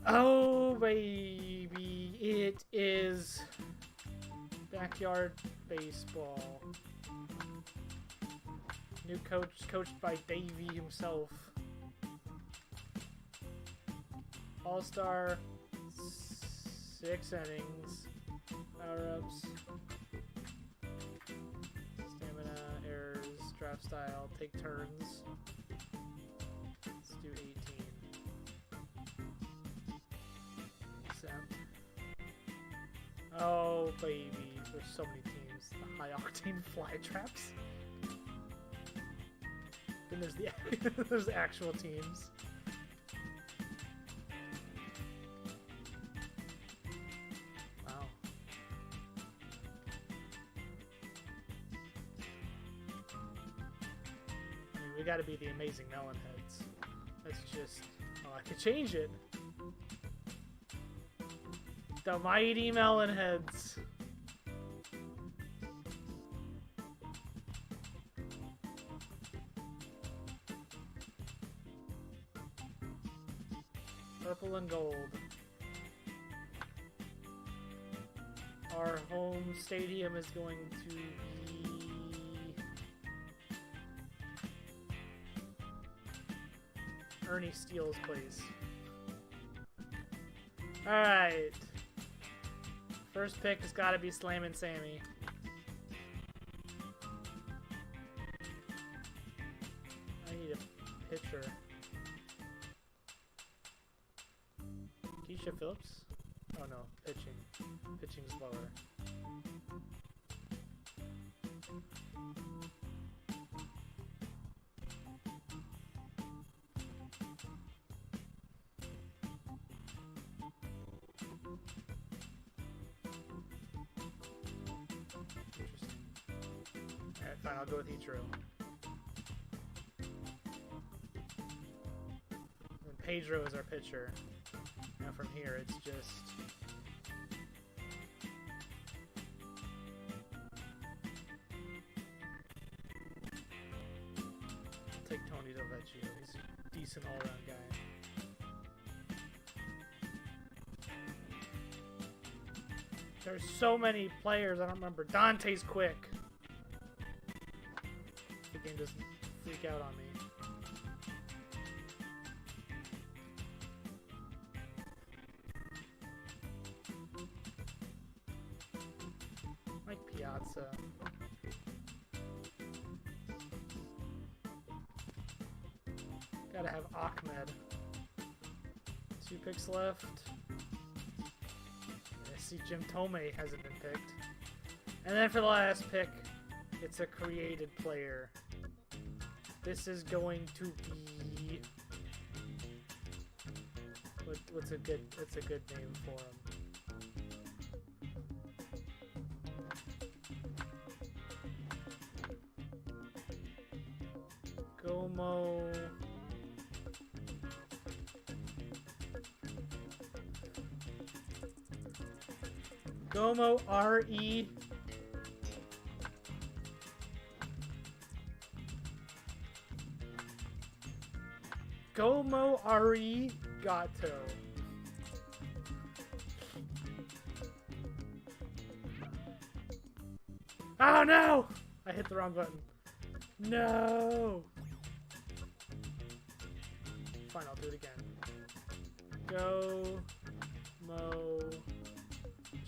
Oh, baby. It is backyard baseball. New coach, coached by Davey himself. All-star, 6 innings. Power-ups. Stamina, errors, draft style, take turns. Let's do 18. Oh, baby. There's so many teams. The high-octane fly traps. Then there's the there's the actual teams. Wow. I mean, we gotta be the amazing melon heads. Let's just... Oh, I could change it. The mighty melon heads. Purple and gold. Our home stadium is going to be... Ernie Steele's place. Alright. First pick has got to be Slammin' Sammy. I need a pitcher. Keisha Phillips? Oh no, pitching. Pitching's lower. Alright, fine, I'll go with Ichiro. And Pedro is our pitcher. Now from here, it's just... I'll take Tony Del Vecchio. He's a decent all-around guy. There's so many players, I don't remember. Dante's quick. The game doesn't freak out on me. Mike Piazza. Gotta have Ahmed. 2 picks left. I see Jim Tomei hasn't been picked. And then for the last pick, it's a created player. This is going to be... What's a good name for him? Gomo R.E. Gomo Ari Gato. Oh no! I hit the wrong button. No! Fine, I'll do it again. Go Mo.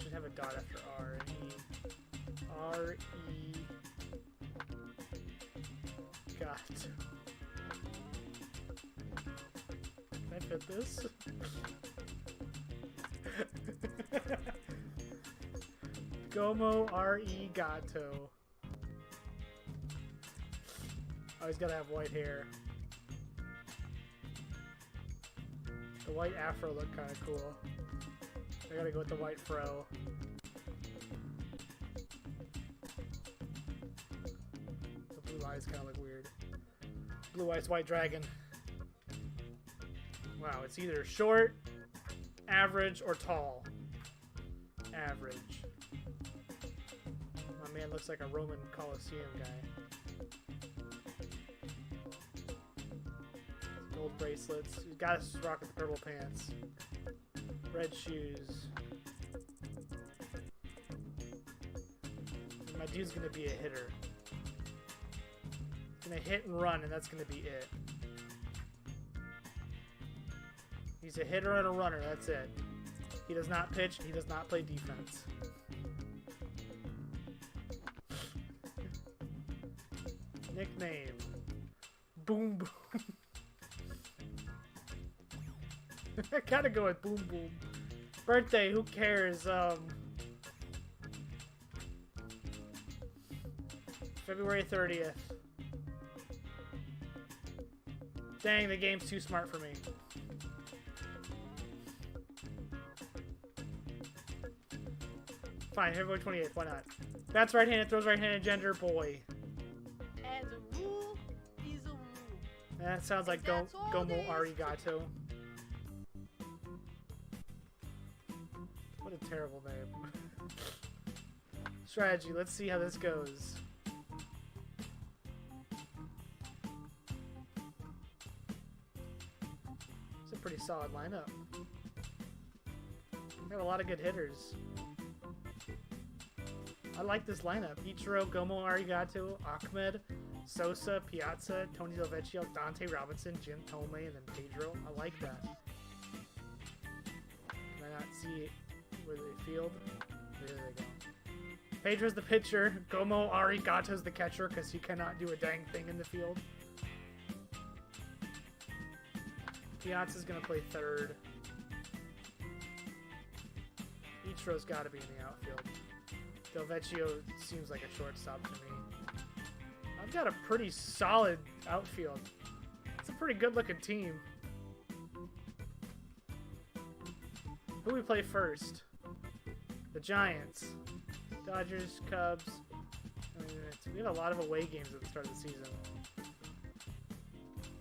Should have a dot after R. R-E. Got. Can I fit this? Gomo R.E. Gato. Oh, he's gotta have white hair. The white afro looked kinda cool. I gotta go with the white fro. The blue eyes kinda look weird. Blue eyes, white dragon. Wow, it's either short, average, or tall. Average. My man looks like a Roman Colosseum guy. Gold bracelets. He's got to rock with the purple pants. Red shoes. And my dude's gonna be a hitter. Gonna hit and run, and that's gonna be it. He's a hitter and a runner, that's it. He does not pitch, he does not play defense. Nickname. Boom Boom. I gotta go with Boom Boom. Birthday, who cares? February 30th. Dang, the game's too smart for me. Fine, February 28th, why not? Bats right-handed, throws right-handed, gender, boy. As a rule, is a rule. That sounds like Gomo Arigato. What a terrible name. Strategy, let's see how this goes. It's a pretty solid lineup. We have a lot of good hitters. I like this lineup. Ichiro, Gomo Arigato, Ahmed, Sosa, Piazza, Tony Delvecchio, Dante Robinson, Jim Thome, and then Pedro. I like that. Can I not see where they field? There they go. Pedro's the pitcher. Gomo Arigato's the catcher because he cannot do a dang thing in the field. Piazza's going to play third. Ichiro's got to be in the outfield. Delvecchio seems like a shortstop to me. I've got a pretty solid outfield. It's a pretty good looking team. Who we play first? The Giants. Dodgers, Cubs. I mean, we have a lot of away games at the start of the season.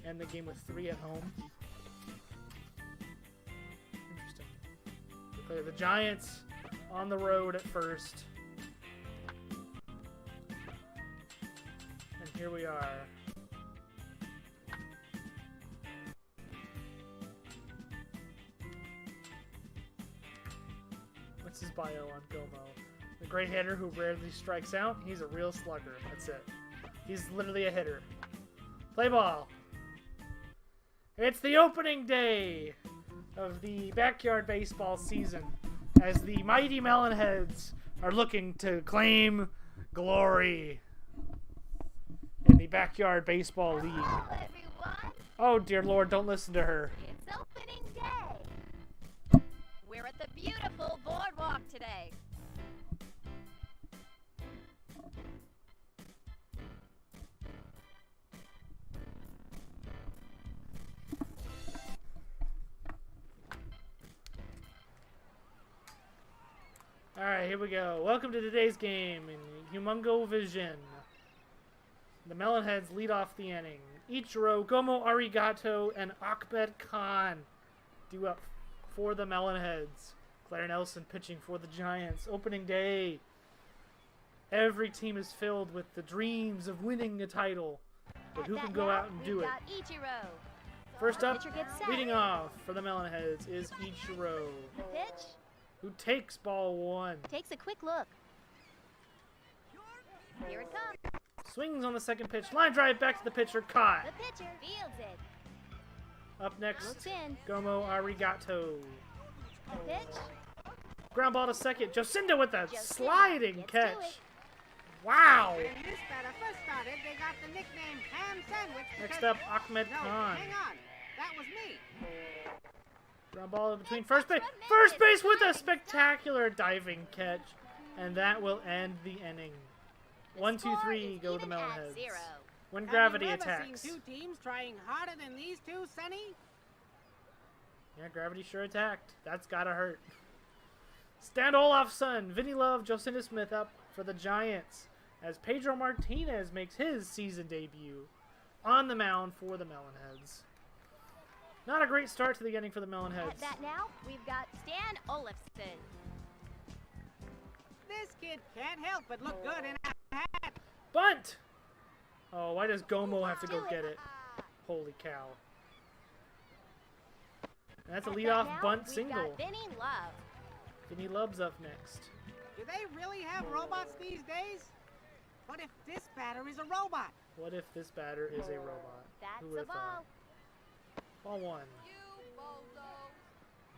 End the game with 3 at home. Interesting. We play the Giants on the road at first. And here we are. What's his bio on Gomo? The great hitter who rarely strikes out. He's a real slugger. That's it. He's literally a hitter. Play ball. It's the opening day of the backyard baseball season as the mighty Melonheads are looking to claim glory in the backyard baseball league. Hello, everyone. Oh dear Lord, don't listen to her. It's opening day. We're at the beautiful boardwalk today. Alright, here we go. Welcome to today's game in Humongo Vision. The Melonheads lead off the inning. Ichiro, Gomo Arigato, and Ahmed Khan due up for the Melonheads. Claire Nelson pitching for the Giants. Opening day. Every team is filled with the dreams of winning a title. But who can go out and do it? First up, leading off for the Melonheads is Ichiro, The pitch who takes ball 1. takes a quick look. Here it comes. Swings on the second pitch. Line drive back to the pitcher. Caught. The pitcher fields it. Up next, Looks in. Gomo Arigato. The pitch. Ground ball to second. Jocinda with a Jocinda sliding gets to catch. it. Wow. When this batter first started, they got the nickname Ham Sandwich. Next because- up, Ahmed No, Khan. hang on. That was me. Ground ball in between It's first base. tremendous First base with a diving spectacular diving catch. And that will end the inning. The 1, 2, score 3, is go the even at Melonheads. 0. When Have gravity you ever attacks. seen 2 teams trying harder than these 2, Sonny? Yeah, gravity sure attacked. That's gotta hurt. Stan Olafson, Vinny Love, Jocinda Smith up for the Giants as Pedro Martinez makes his season debut on the mound for the Melonheads. Not a great start to the inning for the At Melonheads. that now, we've got Stan Olafson. This kid can't help but look good in a hat. Bunt! Oh, why does Gomo have to go Do get it? Holy cow. And that's a At leadoff bat now, bunt we've single. got Vinny Love. Vinny Love's up next. Do they really have robots these days? What if this batter is a robot? What if this batter is a robot? That's Who a would've ball. thought? Ball one.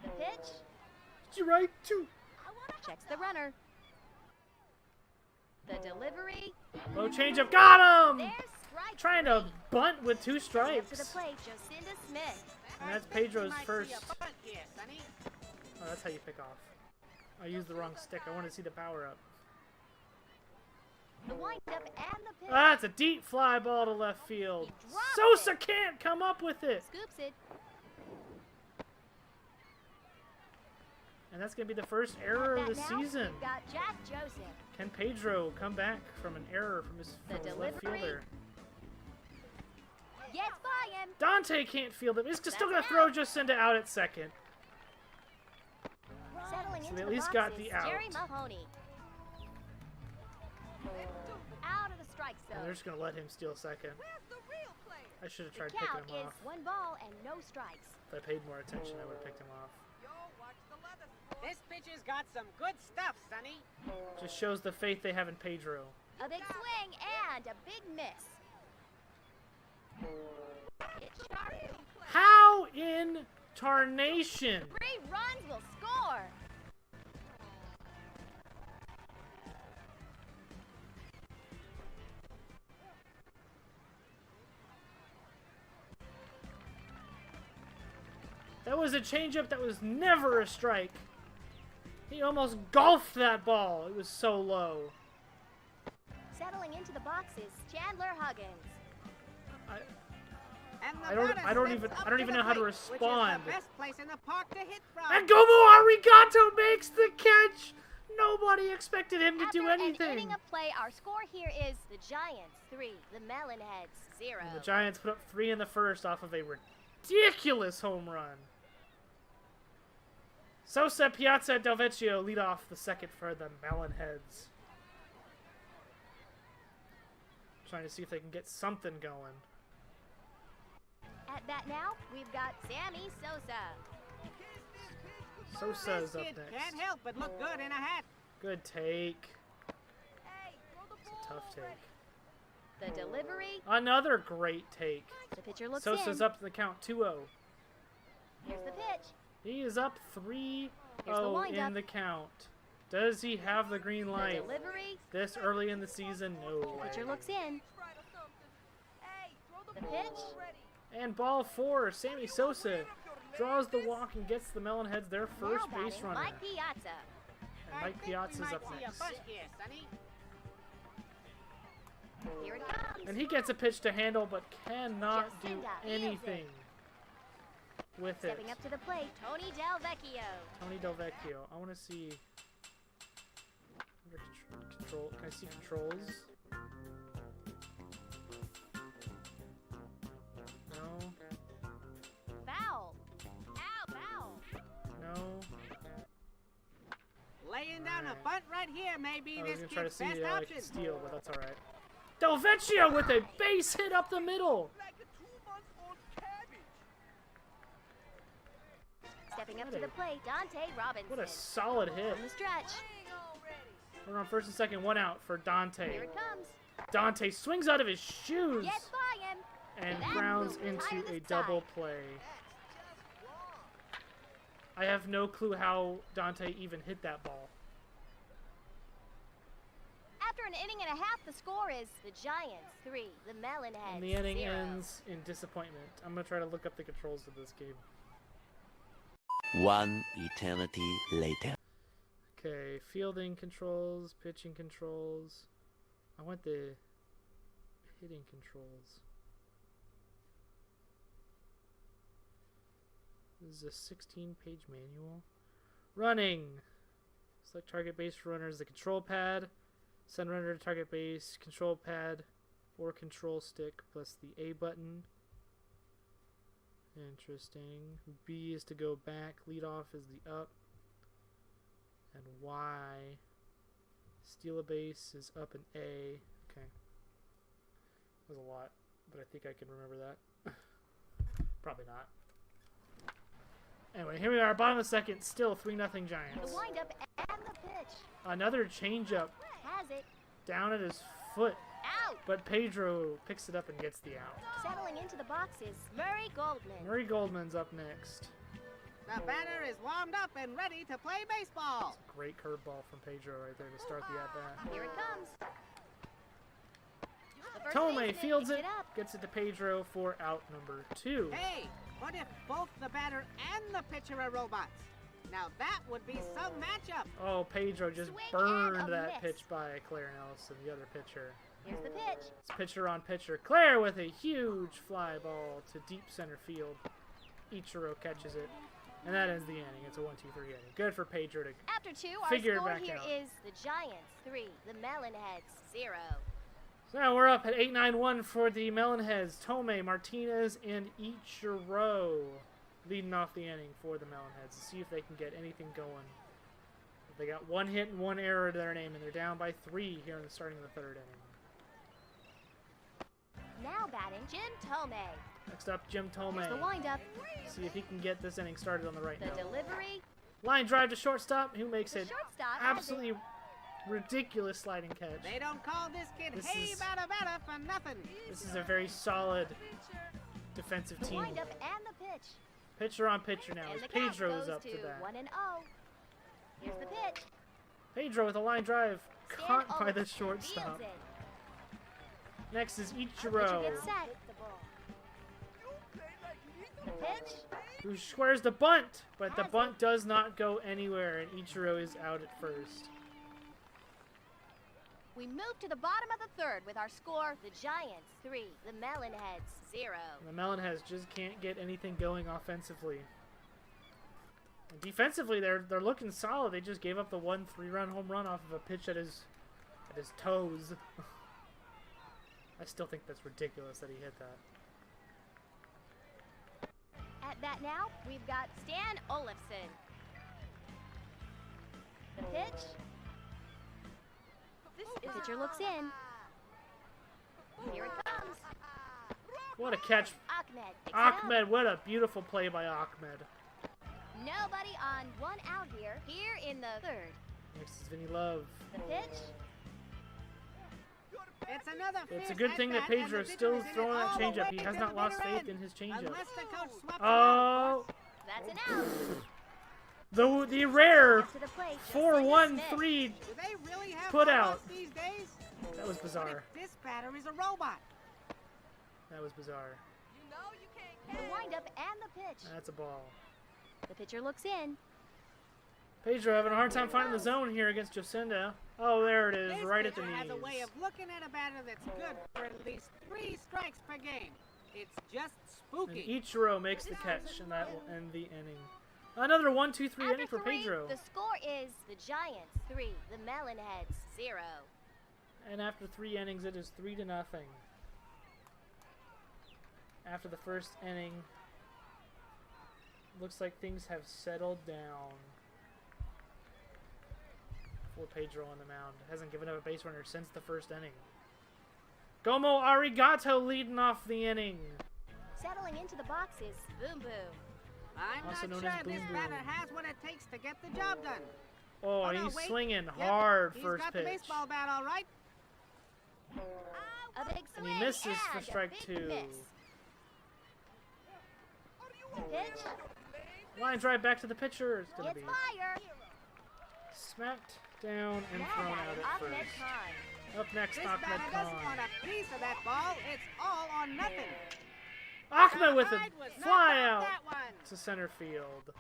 The pitch. Did you write two? Checks the runner. The delivery. Low changeup. Got him! There's strike Trying to three. bunt with two Stepping up to the strikes. plate, Jocinda Smith. And that's I think Pedro's we might first. see a bunt here, Sonny. Oh, that's how you pick off. I used the wrong stick. I want to see the power up. The windup and the pitch. Ah, it's a deep fly ball to left field. He dropped Sosa it. can't come up with it. Scoops it. And that's going to be the first error At of the bat now, season. we've got Jack Joseph. Can Pedro come back from an error from his The left delivery. fielder? Gets by him. Dante can't field it. He's still That's going to an throw out. Jacinda out at second. Settling So into they at the least boxes, got the out. Jerry Mahoney. Out of the strike And zone. they're just going to let him steal second. I should have The tried count picking him is off. 1 ball and no strikes. If I paid more attention, I would have picked him off. This pitcher's got some good stuff, Sonny. Just shows the faith they have in Pedro. A big swing and a big miss. It's sharp. How in tarnation? 3 runs will score. That was a changeup that was never a strike. He almost golfed that ball. It was so low. Settling into the boxes, Chandler Huggins. And the I don't- batter I don't steps even- up I don't to even the know how to plate, respond. Which is the best place in the park to hit from. And Gomo Arigato makes the catch. Nobody expected him to After do an anything. inning of play, our score here is the Giants 3, the Melonheads 0. And the Giants put up 3 in the first off of a ridiculous home run. Sosa, Piazza, Del Vecchio lead off the second for the Melonheads. Trying to see if they can get something going. At bat now, we've got Sammy Sosa. Sosa's This up kid next. can't help but look good in a hat. Good take. It's a tough take. The delivery, Another great take. the pitcher looks Sosa's in. up to the count 2-0. Here's the pitch. He is up Here's the 3-0 windup. in the count. Does he have the green The light delivery, this early in the season? No the way. pitcher looks in. The pitch, And ball 4, Sammy Sosa draws the walk and gets the Melonheads their now first base batting runner. Mike Piazza. And I Mike think Piazza's we might up see next. a bunt here, Sonny. Here it comes. And he gets a pitch to handle but cannot do Jacinda anything with it. Stepping up to the plate, Tony Del Vecchio. Tony Del Vecchio. I want to see control. Can I see controls? No. Foul. Ow, foul. No. Laying down a bunt right here may be I was this gonna try to kid's see best I option. could steal, but that's all right. Del Vecchio with a base hit up the middle. Stepping up to the plate, Dante Robinson. What a solid hit. From the stretch. We're on first and second, 1 out for Dante. Here it comes. Dante swings out of his shoes Gets by him. and That grounds moved into high to the a double side. play. I have no clue how Dante even hit that ball. After an inning and a half, the score is the Giants 3, the Melonheads And the inning 0. ends in disappointment. I'm going to try to look up the controls of this game. One eternity later. Okay, fielding controls, pitching controls. I want the hitting controls. This is a 16-page manual. Running. Select target base for runners, the control pad. Send runner to target base, control pad, or control stick, plus the A button. Interesting. B is to go back. Lead off is the up. And Y. Steal a base is up and A. Okay. That was a lot, but I think I can remember that. Probably not. Anyway, here we are, bottom of the second, still 3-0 The Giants. windup and the pitch. Another changeup Has it. down at his foot, Out. but Pedro picks it up and gets the out. Settling into the boxes. Murray Goldman. Murray Goldman's up next. The batter is warmed up and ready to play baseball. Great curveball from Pedro right there to start the at-bat. Here it comes. The first Tomei baseman fields picks it, up. gets it to Pedro for out number 2. Hey, what if both the batter and the pitcher are robots? Now that would be some matchup. Oh, Pedro just Swing burned and a that miss. pitch by Claire Nelson, the other pitcher. Here's the pitch. It's pitcher on pitcher. Claire with a huge fly ball to deep center field. Ichiro catches it, and that ends the inning. It's a 1-2-3 inning. Good for Pedro to After 2, our Figure it score back here out. is the Giants 3, the Melonheads 0. So now we're up at 8-9-1 for the Melonheads. Tomei, Martinez, and Ichiro leading off the inning for the Melonheads to see if they can get anything going. They got 1 hit and 1 error to their name, and they're down by 3 here in the starting of the 3rd inning. Now batting, Jim Tomei. Next up, Jim Here's the Tomei. windup, See if he can get this inning started on the right the note. delivery, Line drive to shortstop, who makes the it shortstop has it. absolutely ridiculous sliding catch. They don't call this kid This Hey is- Bada Bada for nothing. This is a very solid defensive The team. windup and the pitch. Pitcher on pitcher now And as the count Pedro goes is up to to bat. 1-0. Here's the pitch. Pedro with a line drive, Stan caught by the Olafson shortstop. fields it. Next is Pitcher Ichiro, gets set. The pitch. who squares the bunt, but the bunt does not go anywhere, and Ichiro is out at first. We move to the bottom of the 3rd with our score, the Giants 3, the Melonheads 0. And the Melonheads just can't get anything going offensively. And defensively, they're looking solid. They just gave up the 1 3-run home run off of a pitch at his toes. I still think that's ridiculous that he hit that. At bat now, we've got Stan Olafson. The pitch. The pitcher looks in. Here it comes. What a catch. Ahmed picks it up. Ahmed, what a beautiful play by Ahmed. Nobody on 1 out here. Here in the 3rd. Next is Vinny Love. The pitch. It's another It's a fierce good thing that at-bat, and Pedro's the still pitcher is in it throwing that all the changeup. way He has to not the lost bitter faith end. in his changeup. Unless the coach swaps him out, Oh, That's an out. the rare To the plate. 4-1-3. do they really have Put robots out. these days? That was What bizarre. if this batter is a robot? That was bizarre. The windup and the pitch. That's a ball. The pitcher looks in. Pedro having a hard time finding the zone here against Jocinda. Oh, there it is, This right at the pitcher knees. has a way of looking at a batter that's good for at least 3 strikes per game. It's just And spooky. Ichiro makes the catch, and that will end the inning. Another 1-2-3 inning After for 3, Pedro. the score is the Giants 3, the Melonheads 0. And after 3 innings, it is 3-0. After the first inning, looks like things have settled down for Pedro on the mound. Hasn't given up a base runner since the first inning. Gomo Arigato leading off the inning. Settling into the boxes, Boom Boom. I'm Also not known sure as this Boom batter Boom. has what it takes to get the job done. Oh, Oh, no, he's wait. swinging Yep, hard He's first got pitch. the baseball bat all right. A big And swing he misses for and a strike big 2. miss. The pitch, Line drive back to the pitcher. It's going to it's be fire. smacked down and Now thrown out batting at Ahmed first. Khan. Up next, This Ahmed batter doesn't want Khan. a piece of that ball. It's all or nothing. Ahmed with a Hyde was not fly about out that one. to center field.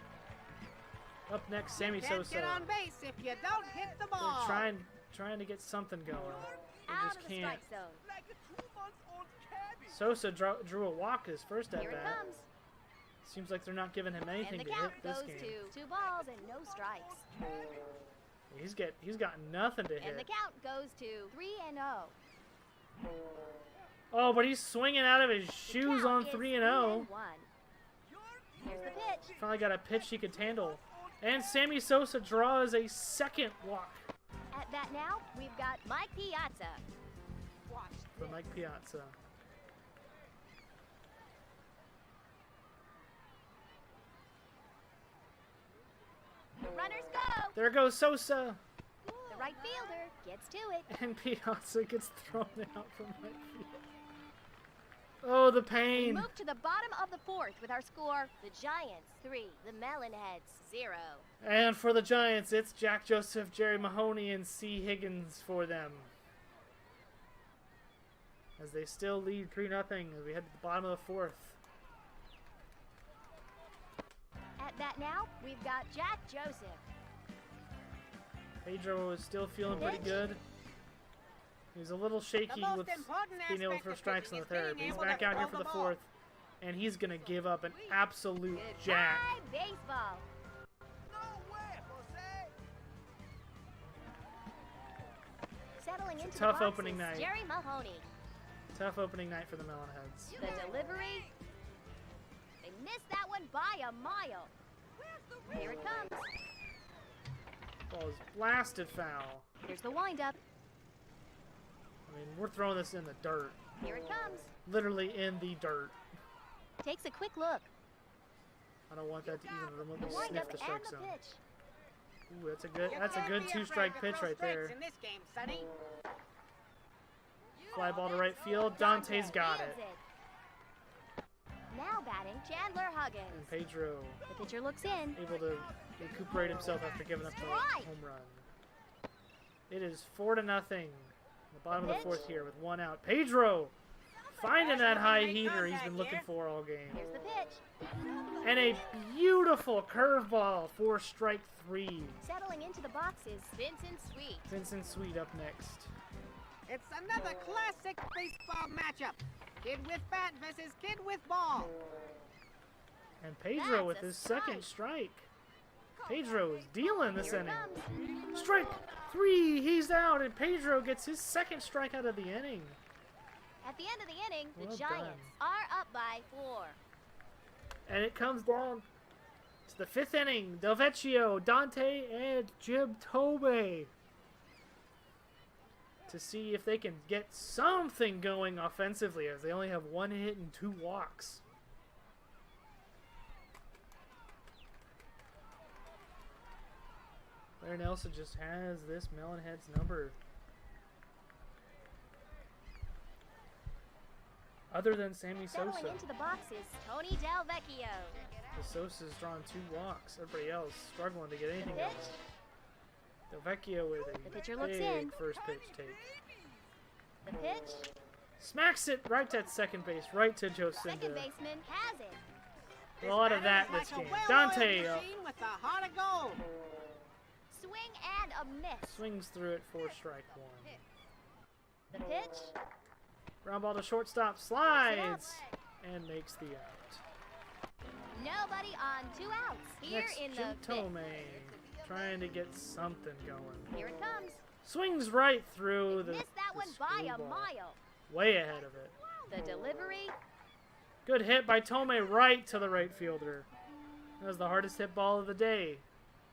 Up next, Sammy Can't Sosa. get on base if you don't hit the ball. They're trying to get something going. They Out just of the can't. strike zone. Sosa drew a walk his first at Here it bat. comes. Seems like they're not giving him And anything the to count hit this goes game. to 2 balls and no strikes. He's got nothing to And the hit. count goes to 3-0. Oh, but he's swinging out of his The shoes count on is 3-0. 3-1. Here's the pitch. Finally got a pitch he could handle. And Sammy Sosa draws a second walk At bat now, we've got Mike Piazza. for Mike Piazza. Runners go. There goes Sosa. The right fielder gets to it. And Piazza gets thrown out from right field. Oh, the We pain. move to the bottom of the fourth with our score: the Giants 3, the Melonheads 0. And for the Giants, it's Jack Joseph, Jerry Mahoney, and C. Higgins for them. As they still lead 3-0 as we head to the bottom of the fourth. At bat now, we've got Jack Joseph. Pedro is still feeling pretty good. He's a little shaky most with important being able to aspect throw of strikes in the pitching is third. being He's able back to out here throw for the the ball. fourth, and he's going to give up an absolute jack. High baseball. Settling into tough the boxes, opening night. Jerry Mahoney. Tough opening night for the Melonheads. The delivery. They missed that one by a mile. Here it comes. Ball is blasted foul. Here's the windup. I mean, we're throwing this in the dirt. Here it comes. Literally in the dirt. Takes a quick look. I don't want that to even The remotely sniff windup the and strike the zone. pitch. Ooh, that's a good You that's a can't good be two-strike afraid to pitch throw right strikes there. in this game, Sonny. Fly ball to right field. Dante's got Nails it. Now batting, Chandler Huggins. And Pedro The pitcher looks in. able to recuperate himself after giving up the Strike. home run. It is 4-0. The bottom of the fourth here with one out. Pedro finding that high heater he's been looking for all game. Here's the pitch. And a beautiful curveball for strike 3. Settling into the boxes, Vincent Sweet. Vincent Sweet up next. It's another classic baseball matchup. Kid with bat versus kid with ball. And Pedro That's with a his second strike. Pedro is dealing this Here it inning. comes. Strike 3, he's out, and Pedro gets his second strikeout of the inning. At the end of the inning, the Well Giants done. are up by 4. And it comes down to the 5th inning. Del Vecchio, Dante, and Jim Tobe to see if they can get something going offensively, as they only have 1 hit and 2 walks. Larry Nelson just has this Melonhead's number. Other than Sammy Settling Sosa. into the boxes, Tony Del Vecchio. The Sosa's drawn 2 walks. Everybody else struggling to get The anything pitch. going. Del Vecchio with a The pitcher looks big in. first pitch take. The pitch. Smacks it right at second base, right to Second Jocinda. baseman has it. A lot of that This in this batter is game. like a well-oiled Dante machine with a heart of gold. Swing and a miss. swings through it for strike 1. The pitch. Ground ball to shortstop, slides, and makes the out. Nobody on 2 outs. Here Next, in Jim the fifth. Tome, trying to get something going. Here it comes. Swings right through the, Missed that the one by a screwball. mile. Way ahead of it. The delivery. Good hit by Tome right to the right fielder. That was the hardest hit ball of the day.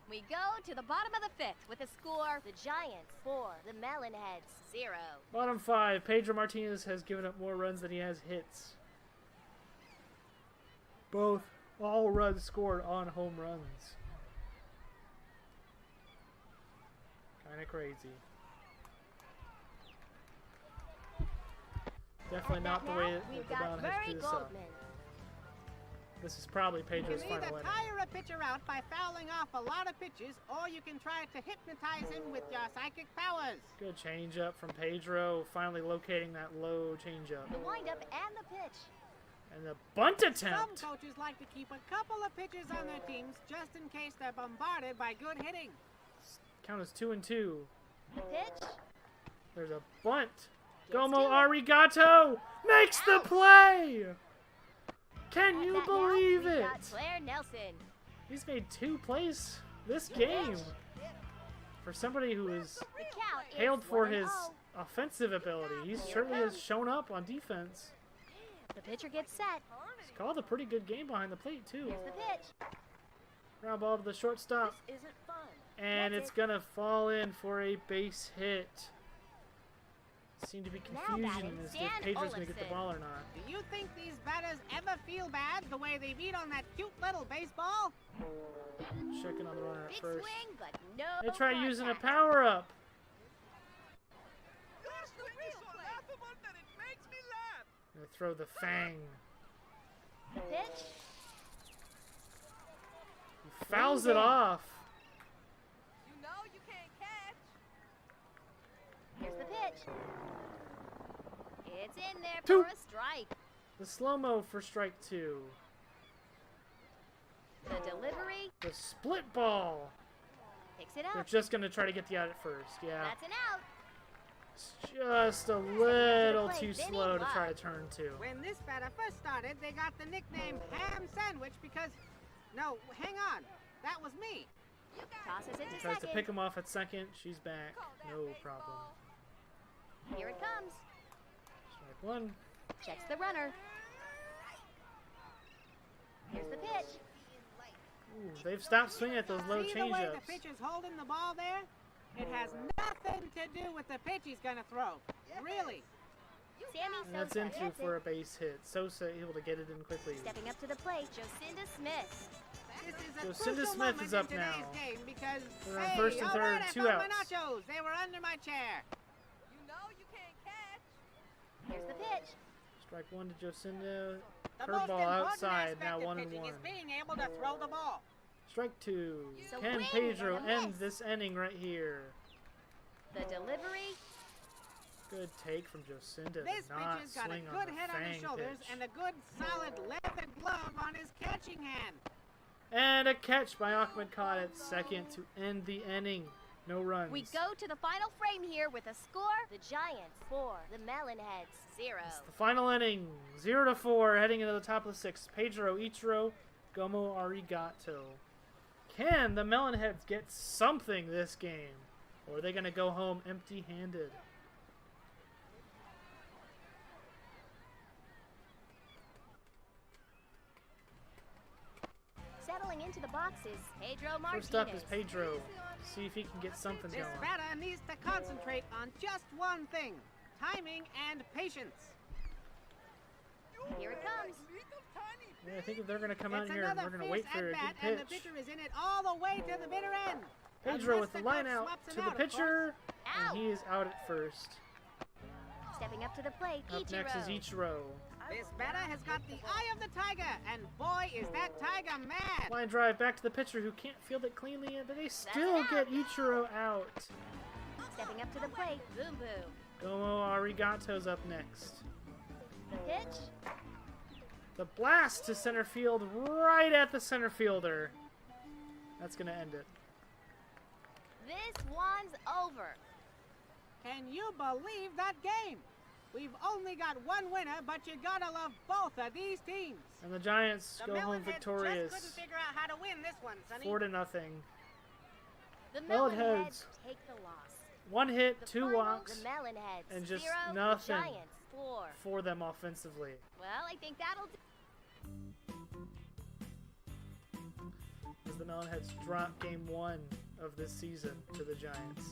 We go to the bottom of the 5th with a score: the Giants 4, the Melonheads 0. Bottom 5, Pedro Martinez has given up more runs than he has hits. All runs scored on home runs. Kind of crazy. Definitely not the way that We've the got Brown has Murray to do this up. Goldman. This is probably You Pedro's can final either inning. tire a pitcher out by fouling off a lot of pitches, or you can try to hypnotize him with your psychic powers. Good changeup from Pedro, finally locating that low changeup. The windup and the pitch. And the bunt Some attempt! coaches like to keep a couple of pitchers on their teams just in case they're bombarded by good hitting. Count is 2-2. The pitch. There's a bunt. Gets Gomo to it. Arigato makes the Out. play! Can At you bat now, believe we've it? got Claire Nelson. He's made 2 plays this The game. pitch. For somebody who is The count is hailed for 1-0. his offensive ability, he Here certainly it has comes. shown up on defense. The pitcher gets set. He's called a pretty good game behind the plate, too. Here's the pitch. Ground ball to the shortstop. Isn't fun. And That's it's going to fall in for a base hit. Seem to be Now confusion batting as to Dan if Pedro's going to get the Olafson. ball or not. Do you think these batters ever feel bad the way they beat on that cute little baseball? Checking on the runner at Big first. swing, but no They try using a contact. power-up. They throw the fang. The pitch. He fouls it off. You know you can't catch. Here's the pitch. It's in there Two. for a strike. The slow-mo for strike 2. The delivery The split ball. picks it They're up. just going to try to get the out at first. Yeah. That's an out. It's just a little plate, too Vinny slow to try to Love. turn to. When this batter first started, they got the nickname Ham Sandwich because... No, hang on. That was me. Tosses it to Tries to second. pick him off at second. She's back. No problem. Here it comes. Strike 1. Checks the runner. Here's the pitch. Ooh, they've stopped swinging at those low See the way changeups. the pitcher's holding the ball there? It has nothing to do with the pitch he's gonna throw. Really. Sammy And that's Sosa in through hits for it. a base hit. Sosa able to get it in quickly. Stepping up to the plate, Jocinda Smith. This is a Jocinda crucial Smith moment is up in today's now. game because They're on hey, first and all third, right, I 2 found my outs. nachos. They were under my chair. You know you can't catch. Here's the pitch. Strike 1 to Jocinda. The most Curveball important outside. aspect Now of 1 and pitching 1. is being able to throw the ball. Strike 2. So Can wing Pedro and a end miss. this inning right here? The delivery. Good take from Jocinda. This to not pitcher's got a swing on good the head on his fang shoulders pitch. and a good solid leather glove on his catching hand. And a catch by Ahmed Khan at second to end the inning. No runs. We go to the final frame here with a score. The Giants 4, the Melonheads 0. It's the final inning. 0-4 heading into the top of the 6th. Pedro Ichiro, Gomo Arigato. Can the Melonheads get something this game? Or are they going to go home empty-handed? Settling into the boxes, Pedro Martinez. First up is Pedro. See if he can get something This going. batter needs to concentrate on just one thing: timing and patience. Here it comes. Yeah, I think if they're going to come out It's here and another we're going to fierce wait for a at-bat, good and the pitch. pitcher is in it all the way to the bitter end. Pedro Unless with the the line coach out swaps him to the out, of course. pitcher. Out. And he is out at first. Stepping up to the plate, Up Ichiro. next is Ichiro. This batter has got the eye of the tiger, and boy, is that tiger mad. Line drive back to the pitcher who can't field it cleanly, but they still out. get Ichiro out. Stepping up to the plate, Boom Boom. Gomo Arigato's up next. The pitch. The blast to center field right at the center fielder. That's going to end it. This one's over. Can you believe that game? We've only got one winner, but you gotta love both of these teams. And the Giants The go home Melonheads victorious. just couldn't figure out how to win this one, Sonny. 4-0. The Melonheads. Melonheads take the loss. 1 hit, The 2 final, walks The Melonheads and just 0, nothing. The Giants 4. for them offensively. Well, I think that'll do. As the Melonheads drop game 1 of this season to the Giants.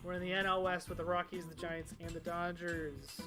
We're in the NL West with the Rockies, the Giants, and the Dodgers.